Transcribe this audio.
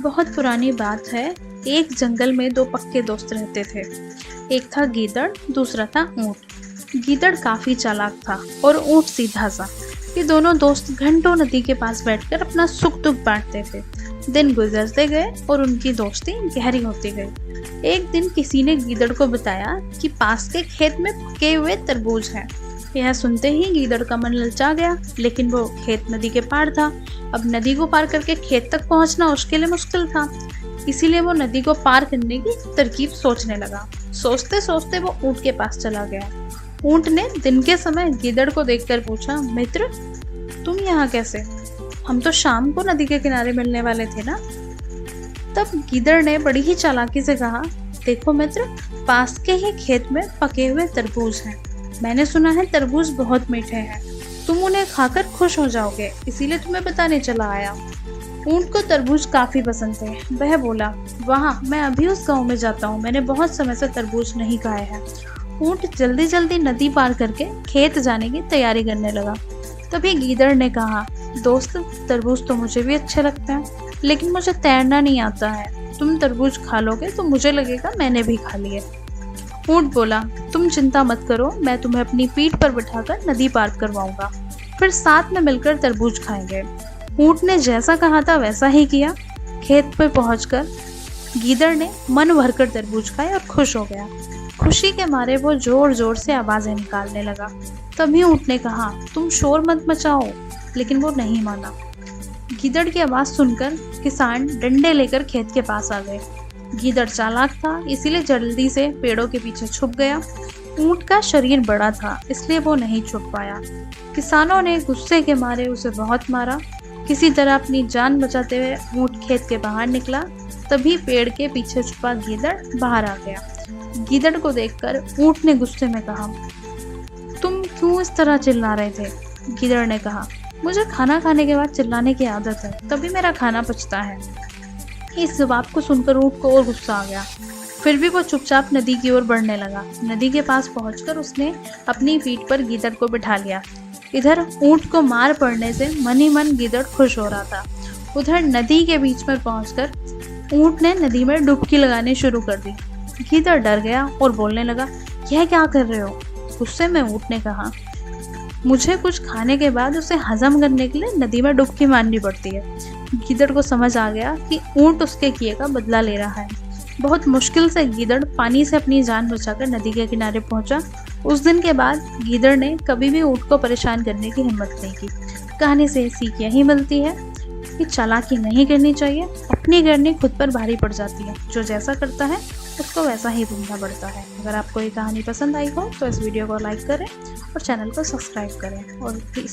बहुत पुरानी बात है। एक जंगल में दो पक्के दोस्त रहते थे। एक था गीदड़, दूसरा था ऊंट। गीदड़ काफी चालाक था और ऊंट सीधा सा। ये दोनों दोस्त घंटों नदी के पास बैठकर अपना सुख दुख बांटते थे। दिन गुजरते गए और उनकी दोस्ती गहरी होती गई। एक दिन किसी ने गीदड़ को बताया कि पास के खेत में पके हुए तरबूज हैं। यह सुनते ही गीदड़ का मन ललचा गया, लेकिन वो खेत नदी के पार था। अब नदी को पार करके खेत तक पहुंचना उसके लिए मुश्किल था, इसीलिए वो नदी को पार करने की तरकीब सोचने लगा। सोचते सोचते वो ऊंट के पास चला गया। ऊंट ने दिन के समय गीदड़ को देखकर पूछा, मित्र तुम यहाँ कैसे? हम तो शाम को नदी के किनारे मिलने वाले थे ना। तब गीदड़ ने बड़ी ही चालाकी से कहा, देखो मित्र, पास के ही खेत में पके हुए तरबूज हैं। मैंने सुना है तरबूज बहुत मीठे हैं, तुम उन्हें खाकर खुश हो जाओगे, इसीलिए तुम्हें बताने चला आया। ऊंट को तरबूज काफी पसंद थे। वह बोला, वाह, मैं अभी उस गांव में जाता हूँ, मैंने बहुत समय से तरबूज नहीं खाए हैं। ऊंट जल्दी जल्दी नदी पार करके खेत जाने की तैयारी करने लगा। तभी गीदड़ ने कहा, दोस्त, तरबूज तो मुझे भी अच्छे लगते हैं, लेकिन मुझे तैरना नहीं आता है। तुम तरबूज खा लोगे तो मुझे लगेगा मैंने भी खा लिए। ऊंट बोला, तुम चिंता मत करो, मैं तुम्हें अपनी पीठ पर बिठाकर नदी पार करवाऊंगा, फिर साथ में मिलकर तरबूज खाएंगे। ऊंट ने जैसा कहा था वैसा ही किया। खेत पर पहुंचकर गीदड़ ने मन भरकर तरबूज खाए और खुश हो गया। खुशी के मारे वो जोर जोर से आवाजें निकालने लगा। तभी ऊंट ने कहा, तुम शोर मत मचाओ, लेकिन वो नहीं माना। गीदड़ की आवाज सुनकर किसान डंडे लेकर खेत के पास आ गए। गीदड़ चालाक था, इसीलिए जल्दी से पेड़ों के पीछे छुप गया। ऊंट का शरीर बड़ा था, इसलिए वो नहीं छुप पाया। किसानों ने गुस्से के मारे उसे बहुत मारा। किसी तरह अपनी जान बचाते हुए ऊंट खेत के बाहर निकला। तभी पेड़ के पीछे छुपा गीदड़ बाहर आ गया। गीदड़ को देखकर ऊंट ने गुस्से में कहा, तुम क्यों इस तरह चिल्ला रहे थे? गीदड़ ने कहा, मुझे खाना खाने के बाद चिल्लाने की आदत है, तभी मेरा खाना पचता है। इस जवाब को सुनकर ऊंट को और गुस्सा आ गया। फिर भी वो चुपचाप नदी की ओर बढ़ने लगा। नदी के पास पहुंचकर उसने अपनी पीठ पर गीदड़ को बिठा लिया। इधर ऊंट को मार पड़ने से मन ही मन गीदड़ खुश हो रहा था। उधर नदी के बीच में पहुंचकर ऊंट ने नदी में डुबकी लगानी शुरू कर दी। गीदड़ डर गया और बोलने लगा, यह क्या कर रहे हो? गुस्से में ऊंट ने कहा, मुझे कुछ खाने के बाद उसे हजम करने के लिए नदी में डुबकी मारनी पड़ती है। गीदड़ को समझ आ गया कि ऊंट उसके किए का बदला ले रहा है। बहुत मुश्किल से गीदड़ पानी से अपनी जान बचाकर नदी के किनारे पहुंचा। उस दिन के बाद गीदड़ ने कभी भी ऊंट को परेशान करने की हिम्मत नहीं की। कहानी से सीख यही मिलती है कि चालाकी नहीं करनी चाहिए, अपनी करनी खुद पर भारी पड़ जाती है। जो जैसा करता है उसको वैसा ही भुगतना पड़ता है। अगर आपको ये कहानी पसंद आई हो तो इस वीडियो को लाइक करें और चैनल को सब्सक्राइब करें और इसका